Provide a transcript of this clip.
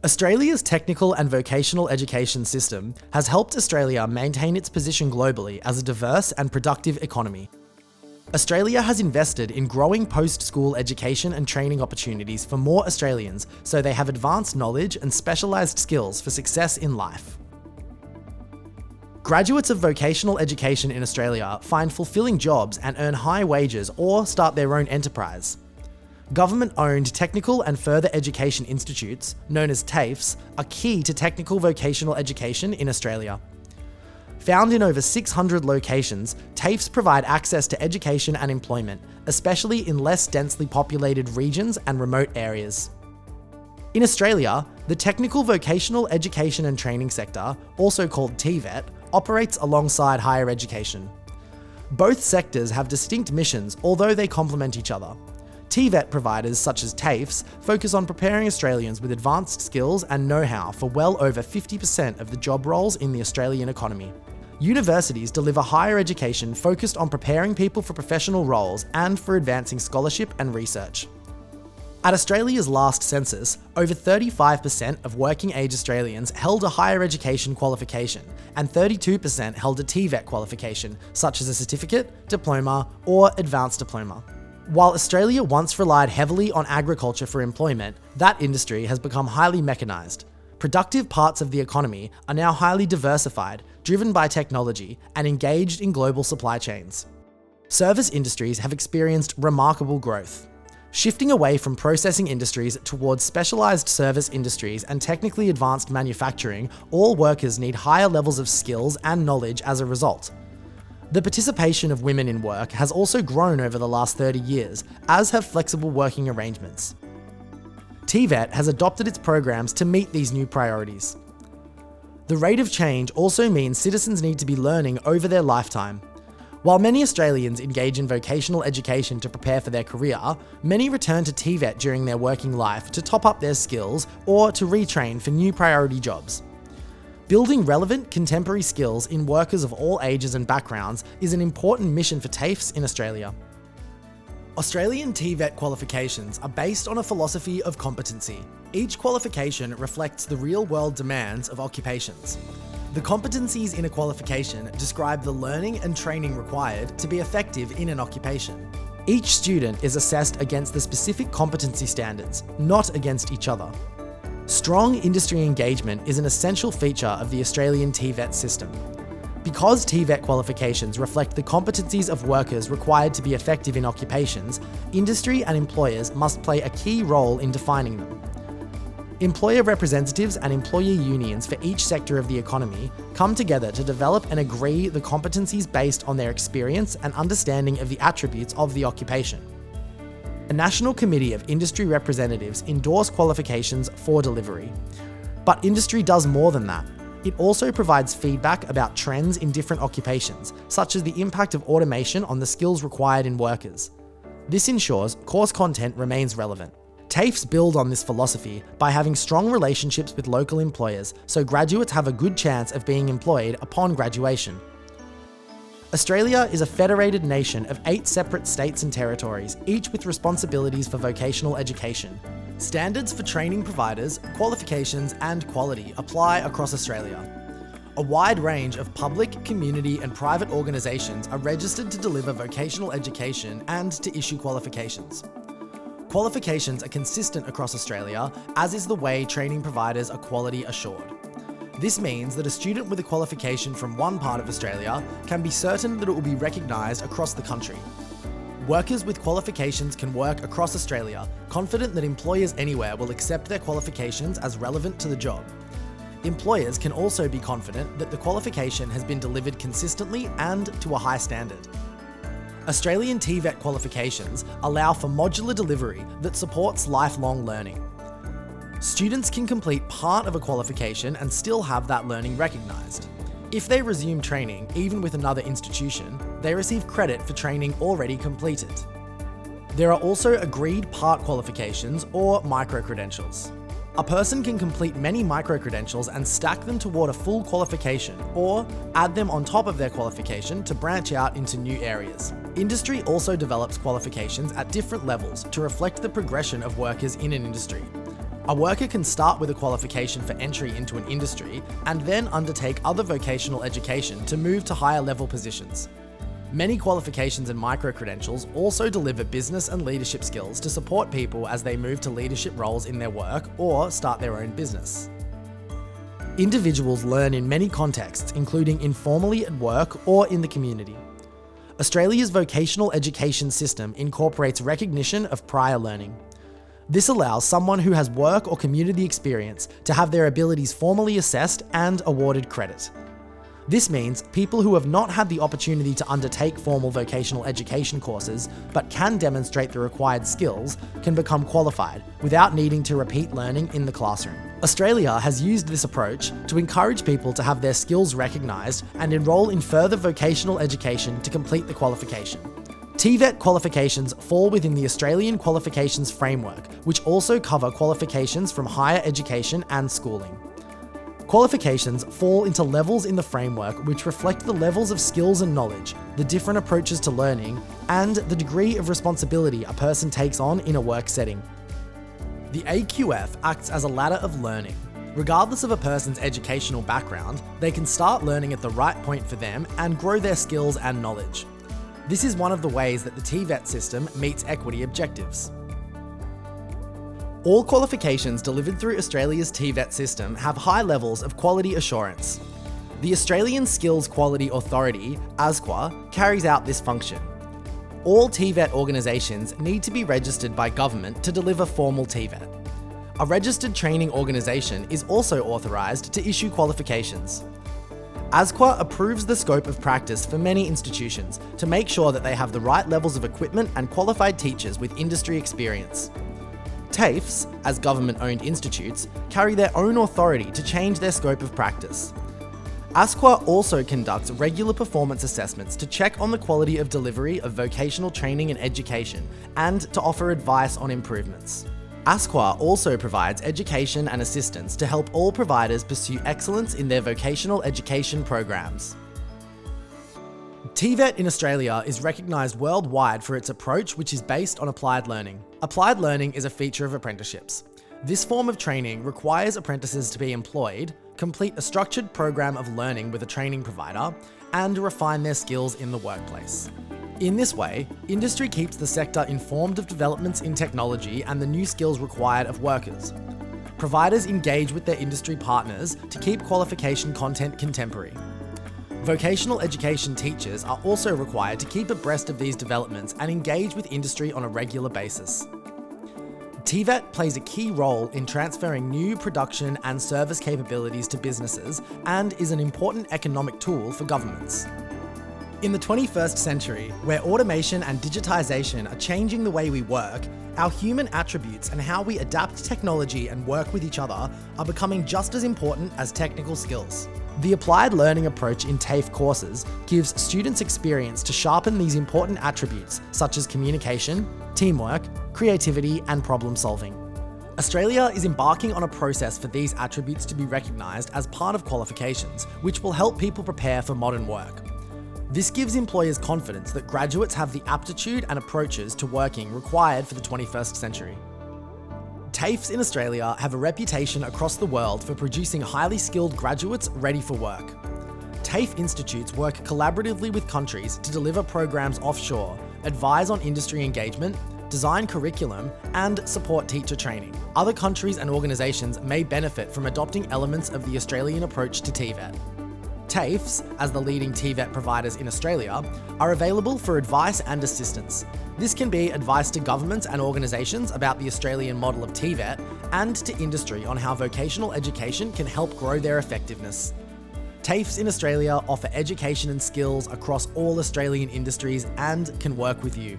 Australia's technical and vocational education system has helped Australia maintain its position globally as a diverse and productive economy. Australia has invested in growing post-school education and training opportunities for more Australians so they have advanced knowledge and specialised skills for success in life. Graduates of vocational education in Australia find fulfilling jobs and earn high wages or start their own enterprise. Government-owned technical and further education institutes, known as TAFEs, are key to technical vocational education in Australia. Found in over 600 locations, TAFEs provide access to education and employment, especially in less densely populated regions and remote areas. In Australia, the technical vocational education and training sector, also called TVET, operates alongside higher education. Both sectors have distinct missions, although they complement each other. TVET providers such as TAFEs focus on preparing Australians with advanced skills and know-how for well over 50% of the job roles in the Australian economy. Universities deliver higher education focused on preparing people for professional roles and for advancing scholarship and research. At Australia's last census, over 35% of working-age Australians held a higher education qualification, and 32% held a TVET qualification, such as a certificate, diploma, or advanced diploma. While Australia once relied heavily on agriculture for employment, that industry has become highly mechanised. Productive parts of the economy are now highly diversified, driven by technology, and engaged in global supply chains. Service industries have experienced remarkable growth. Shifting away from processing industries towards specialised service industries and technically advanced manufacturing, all workers need higher levels of skills and knowledge as a result. The participation of women in work has also grown over the last 30 years, as have flexible working arrangements. TVET has adopted its programs to meet these new priorities. The rate of change also means citizens need to be learning over their lifetime. While many Australians engage in vocational education to prepare for their career, many return to TVET during their working life to top up their skills or to retrain for new priority jobs. Building relevant contemporary skills in workers of all ages and backgrounds is an important mission for TAFEs in Australia. Australian TVET qualifications are based on a philosophy of competency. Each qualification reflects the real-world demands of occupations. The competencies in a qualification describe the learning and training required to be effective in an occupation. Each student is assessed against the specific competency standards, not against each other. Strong industry engagement is an essential feature of the Australian TVET system. Because TVET qualifications reflect the competencies of workers required to be effective in occupations, industry and employers must play a key role in defining them. Employer representatives and employee unions for each sector of the economy come together to develop and agree the competencies based on their experience and understanding of the attributes of the occupation. A National Committee of Industry Representatives endorse qualifications for delivery. But industry does more than that. It also provides feedback about trends in different occupations, such as the impact of automation on the skills required in workers. This ensures course content remains relevant. TAFEs build on this philosophy by having strong relationships with local employers, so graduates have a good chance of being employed upon graduation. Australia is a federated nation of 8 separate states and territories, each with responsibilities for vocational education. Standards for training providers, qualifications, and quality apply across Australia. A wide range of public, community, and private organisations are registered to deliver vocational education and to issue qualifications. Qualifications are consistent across Australia, as is the way training providers are quality assured. This means that a student with a qualification from one part of Australia can be certain that it will be recognised across the country. Workers with qualifications can work across Australia, confident that employers anywhere will accept their qualifications as relevant to the job. Employers can also be confident that the qualification has been delivered consistently and to a high standard. Australian TVET qualifications allow for modular delivery that supports lifelong learning. Students can complete part of a qualification and still have that learning recognised. If they resume training, even with another institution, they receive credit for training already completed. There are also agreed part qualifications or micro-credentials. A person can complete many micro-credentials and stack them toward a full qualification, or add them on top of their qualification to branch out into new areas. Industry also develops qualifications at different levels to reflect the progression of workers in an industry. A worker can start with a qualification for entry into an industry and then undertake other vocational education to move to higher level positions. Many qualifications and micro-credentials also deliver business and leadership skills to support people as they move to leadership roles in their work or start their own business. Individuals learn in many contexts, including informally at work or in the community. Australia's vocational education system incorporates recognition of prior learning. This allows someone who has work or community experience to have their abilities formally assessed and awarded credit. This means people who have not had the opportunity to undertake formal vocational education courses but can demonstrate the required skills can become qualified without needing to repeat learning in the classroom. Australia has used this approach to encourage people to have their skills recognised and enrol in further vocational education to complete the qualification. TVET qualifications fall within the Australian Qualifications Framework, which also cover qualifications from higher education and schooling. Qualifications fall into levels in the framework which reflect the levels of skills and knowledge, the different approaches to learning, and the degree of responsibility a person takes on in a work setting. The AQF acts as a ladder of learning. Regardless of a person's educational background, they can start learning at the right point for them and grow their skills and knowledge. This is one of the ways that the TVET system meets equity objectives. All qualifications delivered through Australia's TVET system have high levels of quality assurance. The Australian Skills Quality Authority, ASQA, carries out this function. All TVET organisations need to be registered by government to deliver formal TVET. A registered training organisation is also authorised to issue qualifications. ASQA approves the scope of practice for many institutions to make sure that they have the right levels of equipment and qualified teachers with industry experience. TAFEs, as government-owned institutes, carry their own authority to change their scope of practice. ASQA also conducts regular performance assessments to check on the quality of delivery of vocational training and education, and to offer advice on improvements. ASQA also provides education and assistance to help all providers pursue excellence in their vocational education programs. TVET in Australia is recognised worldwide for its approach, which is based on applied learning. Applied learning is a feature of apprenticeships. This form of training requires apprentices to be employed, complete a structured program of learning with a training provider, and refine their skills in the workplace. In this way, industry keeps the sector informed of developments in technology and the new skills required of workers. Providers engage with their industry partners to keep qualification content contemporary. Vocational education teachers are also required to keep abreast of these developments and engage with industry on a regular basis. TVET plays a key role in transferring new production and service capabilities to businesses and is an important economic tool for governments. In the 21st century, where automation and digitisation are changing the way we work, our human attributes and how we adapt technology and work with each other are becoming just as important as technical skills. The applied learning approach in TAFE courses gives students experience to sharpen these important attributes such as communication, teamwork, creativity, and problem solving. Australia is embarking on a process for these attributes to be recognised as part of qualifications, which will help people prepare for modern work. This gives employers confidence that graduates have the aptitude and approaches to working required for the 21st century. TAFEs in Australia have a reputation across the world for producing highly skilled graduates ready for work. TAFE institutes work collaboratively with countries to deliver programs offshore, advise on industry engagement, design curriculum, and support teacher training. Other countries and organisations may benefit from adopting elements of the Australian approach to TVET. TAFEs, as the leading TVET providers in Australia, are available for advice and assistance. This can be advice to governments and organisations about the Australian model of TVET and to industry on how vocational education can help grow their effectiveness. TAFEs in Australia offer education and skills across all Australian industries and can work with you.